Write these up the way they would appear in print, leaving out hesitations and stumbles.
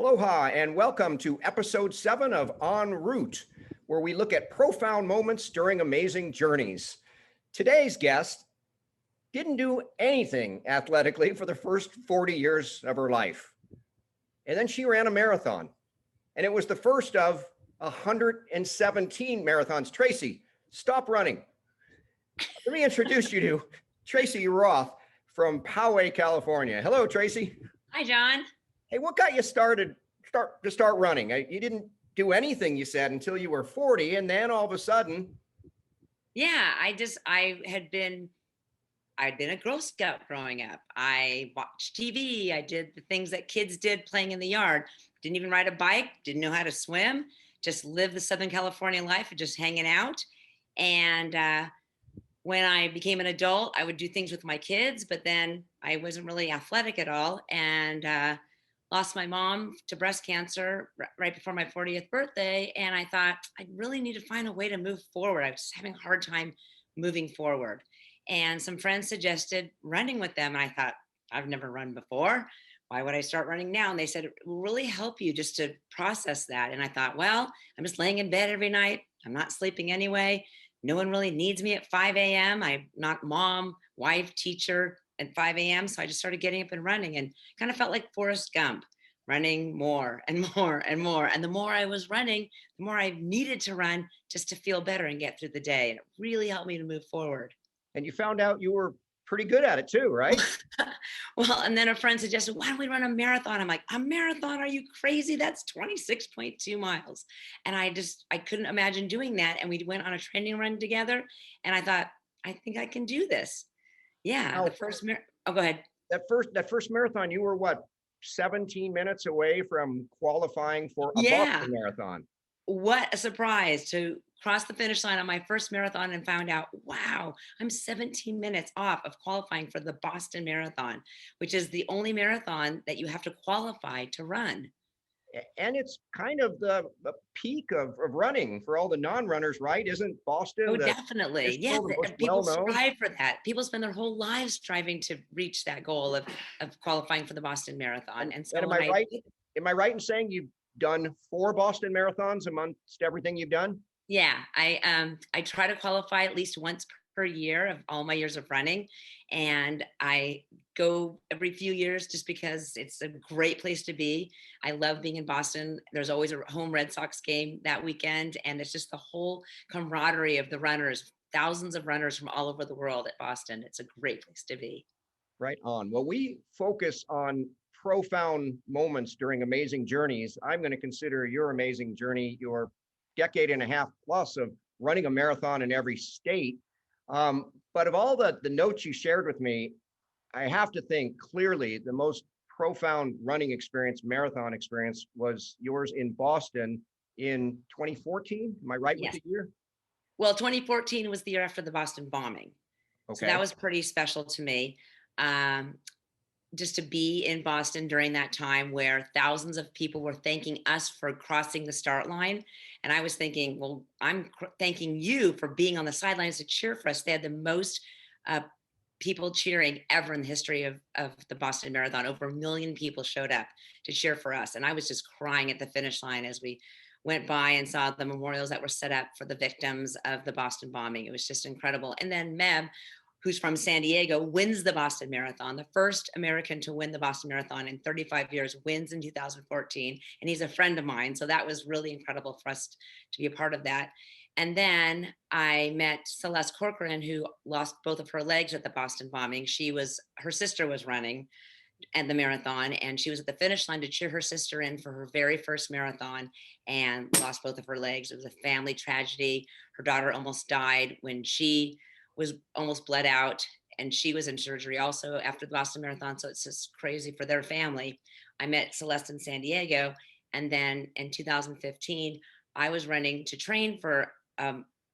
Aloha and welcome to episode 7 of En Route, where we look at profound moments during amazing journeys. Today's guest didn't do anything athletically for the first 40 years of her life. And then she ran a marathon, and it was the first of 117 marathons. Tracy, stop running. Let me introduce you to Tracy Roth from Poway, California. Hello, Tracy. Hi, John. Hey, what got you start running? You didn't do anything, you said, until you were 40, and then all of a sudden. Yeah, I'd been a Girl Scout growing up. I watched TV. I did the things that kids did playing in the yard. Didn't even ride a bike, didn't know how to swim, just lived the Southern California life of just hanging out. And when I became an adult, I would do things with my kids, but then I wasn't really athletic at all. And lost my mom to breast cancer right before my 40th birthday. And I thought I really need to find a way to move forward. I was having a hard time moving forward. And some friends suggested running with them. And I thought, I've never run before. Why would I start running now? And they said, it will really help you just to process that. And I thought, well, I'm just laying in bed every night. I'm not sleeping anyway. No one really needs me at 5 a.m. I'm not mom, wife, teacher at 5 a.m. So I just started getting up and running and kind of felt like Forrest Gump, running more and more and more. And the more I was running, the more I needed to run just to feel better and get through the day. And it really helped me to move forward. And you found out you were pretty good at it too, right? Well, and then a friend suggested, why don't we run a marathon? I'm like, a marathon? Are you crazy? That's 26.2 miles. And I couldn't imagine doing that. And we went on a training run together. And I thought, I think I can do this. Yeah. Now, oh, go ahead. That first marathon, you were what, 17 minutes away from qualifying for a Boston Marathon. What a surprise to cross the finish line on my first marathon and found out, wow, I'm 17 minutes off of qualifying for the Boston Marathon, which is the only marathon that you have to qualify to run. And it's kind of the peak of running for all the non-runners, right? Isn't Boston? Oh, definitely. Yeah, people strive for that. People spend their whole lives striving to reach that goal of qualifying for the Boston Marathon. And so am I right? Am I right in saying you've done 4 Boston marathons amongst everything you've done? Yeah, I try to qualify at least once per year of all my years of running, and I go every few years just because it's a great place to be. I love being in Boston. There's always a home Red Sox game that weekend, and it's just the whole camaraderie of the runners, thousands of runners from all over the world at Boston. It's a great place to be. Right on. Well, we focus on profound moments during amazing journeys. I'm going to consider your amazing journey, your decade and a half plus of running a marathon in every state. But of all the notes you shared with me, I have to think clearly the most profound running experience, marathon experience, was yours in Boston in 2014. Am I right with the year? Well, 2014 was the year after the Boston bombing. Okay. So that was pretty special to me. Just to be in Boston during that time where thousands of people were thanking us for crossing the start line. And I was thinking, well, I'm thanking you for being on the sidelines to cheer for us. They had the most people cheering ever in the history of the Boston Marathon. Over 1 million people showed up to cheer for us. And I was just crying at the finish line as we went by and saw the memorials that were set up for the victims of the Boston bombing. It was just incredible. And then Meb, who's from San Diego, wins the Boston Marathon, the first American to win the Boston Marathon in 35 years, wins in 2014. And he's a friend of mine. So that was really incredible for us to be a part of that. And then I met Celeste Corcoran, who lost both of her legs at the Boston bombing. Her sister was running at the marathon, and she was at the finish line to cheer her sister in for her very first marathon and lost both of her legs. It was a family tragedy. Her daughter almost died when she was almost bled out, and she was in surgery also after the Boston Marathon. So it's just crazy for their family. I met Celeste in San Diego. And then in 2015, I was running to train for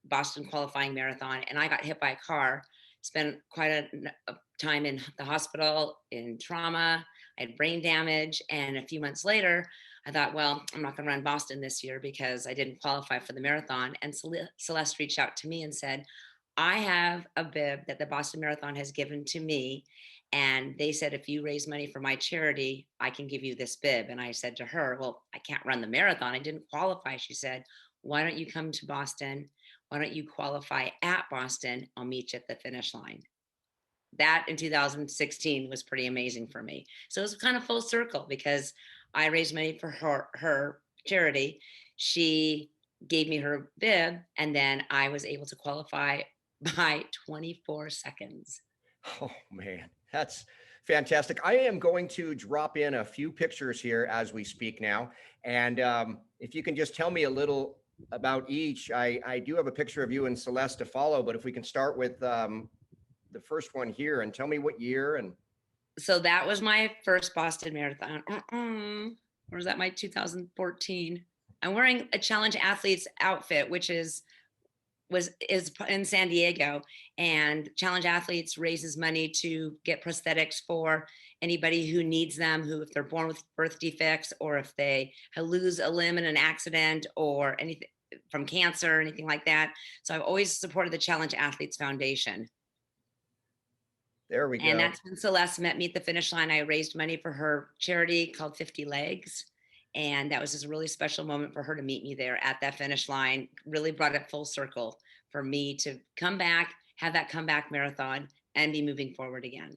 Boston qualifying marathon, and I got hit by a car, spent quite a time in the hospital in trauma. I had brain damage. And a few months later, I thought, well, I'm not going to run Boston this year because I didn't qualify for the marathon. And Celeste reached out to me and said, I have a bib that the Boston Marathon has given to me, And they said, if you raise money for my charity, I can give you this bib. And I said to her, well, I can't run the marathon. I didn't qualify. She said, why don't you come to Boston? Why don't you qualify at Boston? I'll meet you at the finish line. That in 2016 was pretty amazing for me. So it was kind of full circle because I raised money for her charity. She gave me her bib, and then I was able to qualify by 24 seconds. Oh man, that's fantastic. I am going to drop in a few pictures here as we speak now. And if you can just tell me a little about each. I do have a picture of you and Celeste to follow, but if we can start with the first one here and tell me what year. And So that was my first Boston Marathon. Or was that my 2014? I'm wearing a Challenge Athletes outfit, which is in San Diego, and Challenge Athletes raises money to get prosthetics for anybody who needs them, who, if they're born with birth defects, or if they lose a limb in an accident or anything from cancer or anything like that. So I've always supported the Challenge Athletes Foundation. There we go. And that's when Celeste met me at the finish line. I raised money for her charity called 50 Legs. And that was just a really special moment for her to meet me there at that finish line. Really brought it full circle for me to come back, have that comeback marathon, and be moving forward again.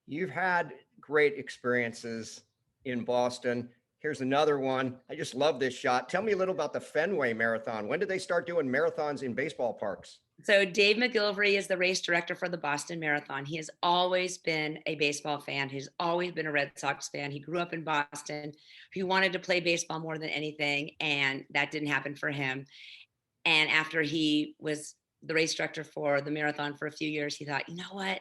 You've had great experiences in Boston. Here's another one. I just love this shot. Tell me a little about the Fenway Marathon. When did they start doing marathons in baseball parks? So Dave McGilvery is the race director for the Boston Marathon. He has always been a baseball fan. He's always been a Red Sox fan. He grew up in Boston. He wanted to play baseball more than anything, and that didn't happen for him. And after he was the race director for the marathon for a few years, he thought, you know what?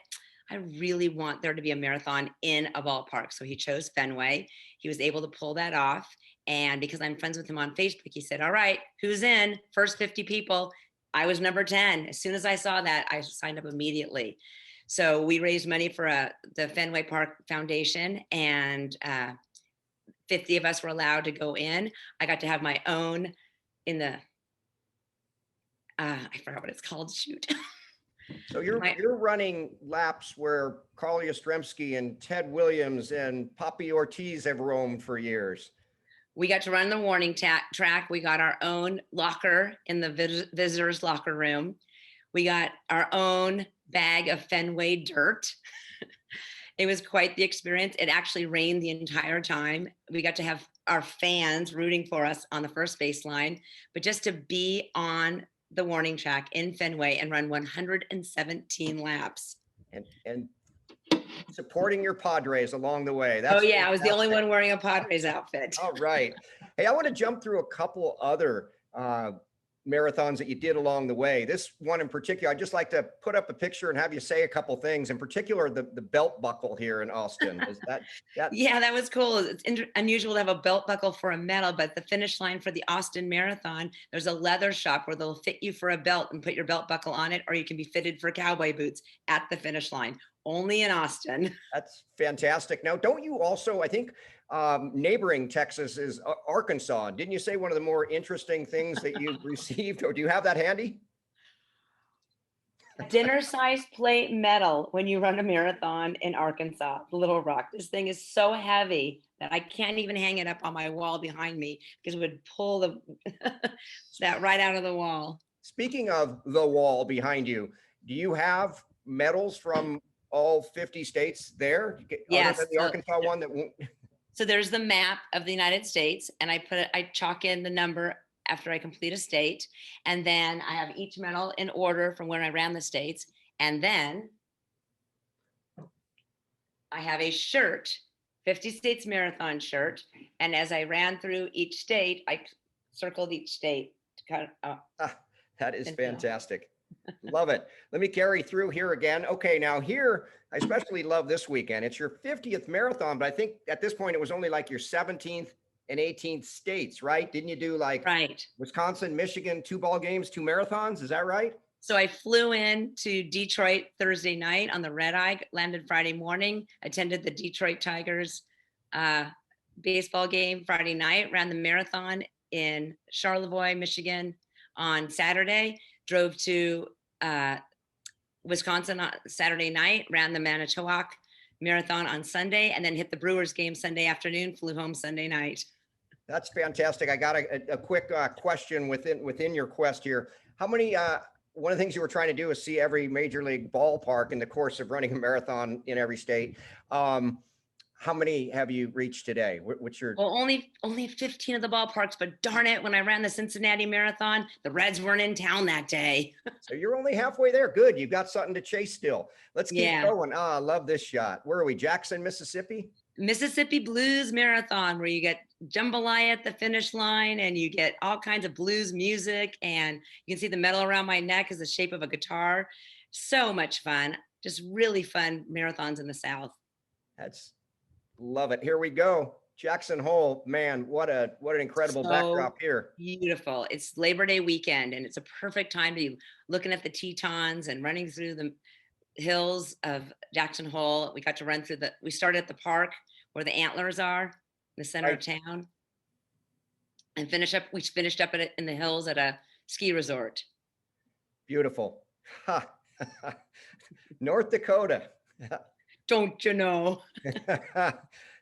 I really want there to be a marathon in a ballpark. So he chose Fenway. He was able to pull that off. And because I'm friends with him on Facebook, he said, all right, who's in? First 50 people. I was number 10. As soon as I saw that, I signed up immediately. So we raised money for the Fenway Park Foundation, and 50 of us were allowed to go in. I got to have my own in the, I forgot what it's called, shoot. So you're running laps where Carl Yastrzemski and Ted Williams and Papi Ortiz have roamed for years. We got to run the warning track. We got our own locker in the visitors locker room. We got our own bag of Fenway dirt. It was quite the experience. It actually rained the entire time. We got to have our fans rooting for us on the first baseline, but just to be on the warning track in Fenway and run 117 laps. And supporting your Padres along the way. That's fantastic. I was the only one wearing a Padres outfit. All right. Hey, I want to jump through a couple other marathons that you did along the way. This one in particular, I'd just like to put up a picture and have you say a couple things. In particular, the belt buckle here in Austin. Is that? Yeah, that was cool. It's unusual to have a belt buckle for a medal, but the finish line for the Austin Marathon, there's a leather shop where they'll fit you for a belt and put your belt buckle on it, or you can be fitted for cowboy boots at the finish line. Only in Austin. That's fantastic. Now, don't you also, I think neighboring Texas is Arkansas. Didn't you say one of the more interesting things that you received, or do you have that handy? Dinner-sized plate medal when you run a marathon in Arkansas, Little Rock. This thing is so heavy that I can't even hang it up on my wall behind me because it would pull that right out of the wall. Speaking of the wall behind you, do you have medals from all 50 states there? Yes. Other than the Arkansas one that won't. So there's the map of the United States, and I chalk in the number after I complete a state. And then I have each medal in order from when I ran the states. And then I have a shirt, 50 States Marathon shirt. And as I ran through each state, I circled each state to kind of. That is fantastic. Love it. Let me carry through here again. Okay, now here, I especially love this weekend. It's your 50th marathon, but I think at this point it was only like your 17th and 18th states, right? Didn't you do like Wisconsin, Michigan, 2 ball games, 2 marathons? Is that right? So I flew in to Detroit Thursday night on the red eye, landed Friday morning, attended the Detroit Tigers baseball game Friday night, ran the marathon in Charlevoix, Michigan on Saturday, drove to Wisconsin on Saturday night, ran the Manitowoc marathon on Sunday, and then hit the Brewers game Sunday afternoon, flew home Sunday night. That's fantastic. I got a quick question within your quest here. How many? One of the things you were trying to do is see every major league ballpark in the course of running a marathon in every state. How many have you reached today? What's your? Well, only 15 of the ballparks, but darn it, when I ran the Cincinnati Marathon, the Reds weren't in town that day. So you're only halfway there. Good. You've got something to chase still. Let's keep Yeah. going. I love this shot. Where are we? Jackson, Mississippi? Mississippi Blues Marathon, where you get jambalaya at the finish line and you get all kinds of blues music, and you can see the medal around my neck is the shape of a guitar. So much fun. Just really fun marathons in the South. Love it. Here we go. Jackson Hole, man, what an incredible backdrop here. Beautiful. It's Labor Day weekend, and it's a perfect time to be looking at the Tetons and running through the hills of Jackson Hole. We got to run through we started at the park where the antlers are in the center of town, and we finished up in the hills at a ski resort. Beautiful. North Dakota. Don't you know?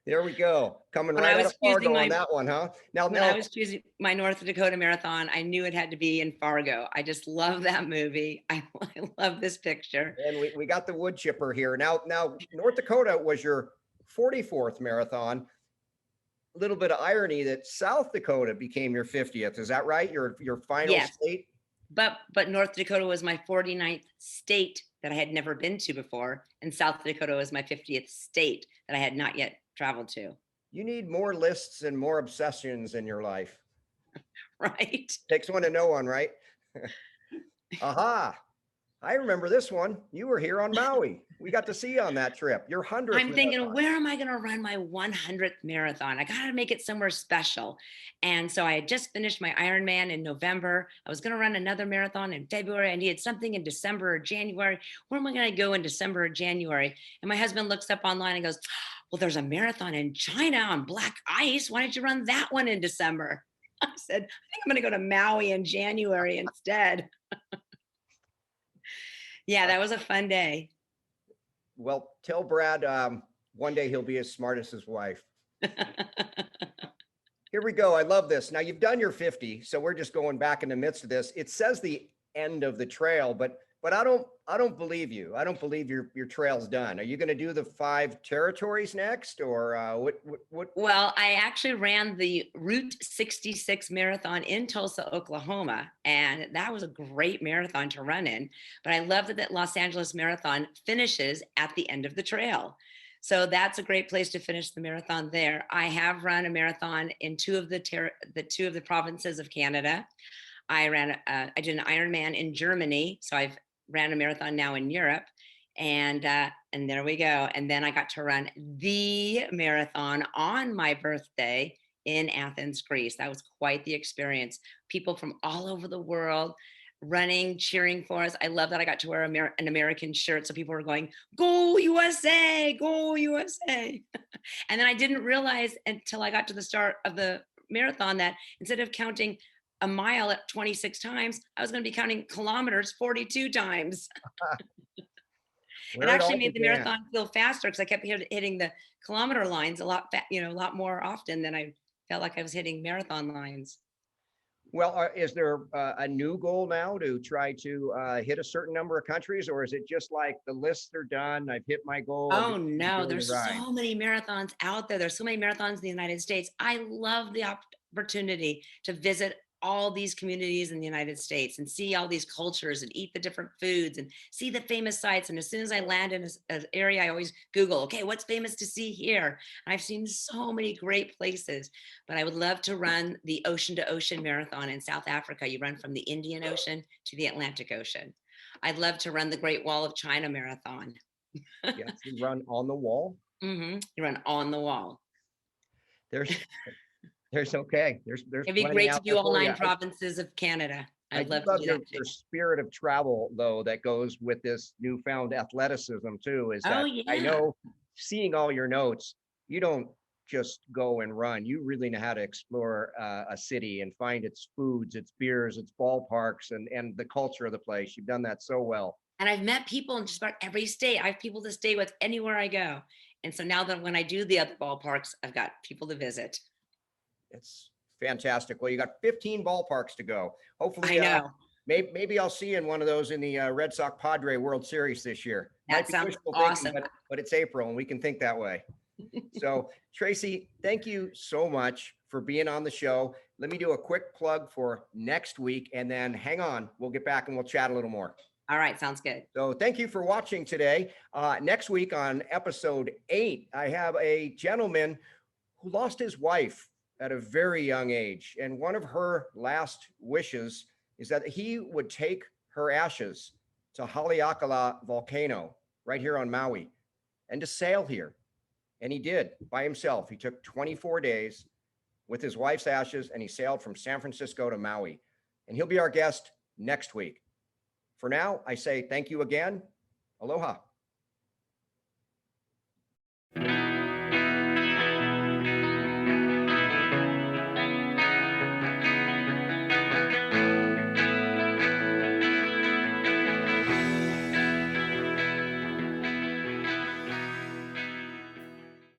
There we go. Coming When right I out was of Fargo choosing on that one, huh? When I was choosing my North Dakota Marathon, I knew it had to be in Fargo. I just love that movie. I love this picture. And we got the wood chipper here. Now North Dakota was your 44th marathon. A little bit of irony that South Dakota became your 50th. Is that right? Your final state? But North Dakota was my 49th state that I had never been to before, and South Dakota was my 50th state that I had not yet traveled to. You need more lists and more obsessions in your life. Right. Takes one to know one, right? Aha. I remember this one. You were here on Maui. We got to see you on that trip. Your 100th. I'm thinking, where am I going to run my 100th marathon? I got to make it somewhere special. And so I had just finished my Ironman in November. I was going to run another marathon in February. I needed something in December or January. Where am I going to go in December or January? And my husband looks up online and goes, well, there's a marathon in China on black ice. Why don't you run that one in December? I said, I think I'm going to go to Maui in January instead. Yeah, that was a fun day. Well, tell Brad one day he'll be as smart as his wife. Here we go. I love this. Now you've done your 50, so we're just going back in the midst of this. It says the end of the trail, but I don't believe you. I don't believe your trail's done. Are you going to do the 5 territories next, or what? Well, I actually ran the Route 66 marathon in Tulsa, Oklahoma, and that was a great marathon to run in. But I love that Los Angeles Marathon finishes at the end of the trail. So that's a great place to finish the marathon there. I have run a marathon in two of the provinces of Canada. I did an Ironman in Germany. So I've ran a marathon now in Europe, and there we go. And then I got to run the marathon on my birthday in Athens, Greece. That was quite the experience. People from all over the world running, cheering for us. I love that I got to wear an American shirt. So people were going, go USA, go USA. And then I didn't realize until I got to the start of the marathon that instead of counting a mile at 26 times, I was going to be counting kilometers 42 times. It actually made the marathon feel faster because I kept hitting the kilometer lines a lot more often than I felt like I was hitting marathon lines. Well, is there a new goal now to try to hit a certain number of countries, or is it just like the lists are done? I've hit my goal. Oh no, there's so many marathons out there. There's so many marathons in the United States. I love the opportunity to visit all these communities in the United States and see all these cultures and eat the different foods and see the famous sites. And as soon as I land in an area, I always Google, okay, what's famous to see here? And I've seen so many great places, but I would love to run the Ocean to Ocean Marathon in South Africa. You run from the Indian Ocean to the Atlantic Ocean. I'd love to run the Great Wall of China Marathon. Yes, you run on the wall. Mm-hmm. You run on the wall. There's okay. There's It'd be great to do all 9 provinces of Canada. I'd love to do that. Your spirit of travel, though, that goes with this newfound athleticism too. Is that I know, seeing all your notes, you don't just go and run. You really know how to explore a city and find its foods, its beers, its ballparks, and the culture of the place. You've done that so well. And I've met people in just about every state. I have people to stay with anywhere I go. And so now that when I do the other ballparks, I've got people to visit. It's fantastic. Well, you got 15 ballparks to go. I Hopefully, know. maybe I'll see you in one of those in the Red Sox Padre World Series this year. Might That be sounds wishful thinking, awesome. but it's April and we can think that way. So, Tracy, thank you so much for being on the show. Let me do a quick plug for next week and then hang on. We'll get back and we'll chat a little more. All right. Sounds good. So thank you for watching today. Next week on episode 8, I have a gentleman who lost his wife at a very young age. And one of her last wishes is that he would take her ashes to Haleakala volcano right here on Maui and to sail here. And he did by himself. He took 24 days with his wife's ashes and he sailed from San Francisco to Maui. And he'll be our guest next week. For now, I say thank you again. Aloha.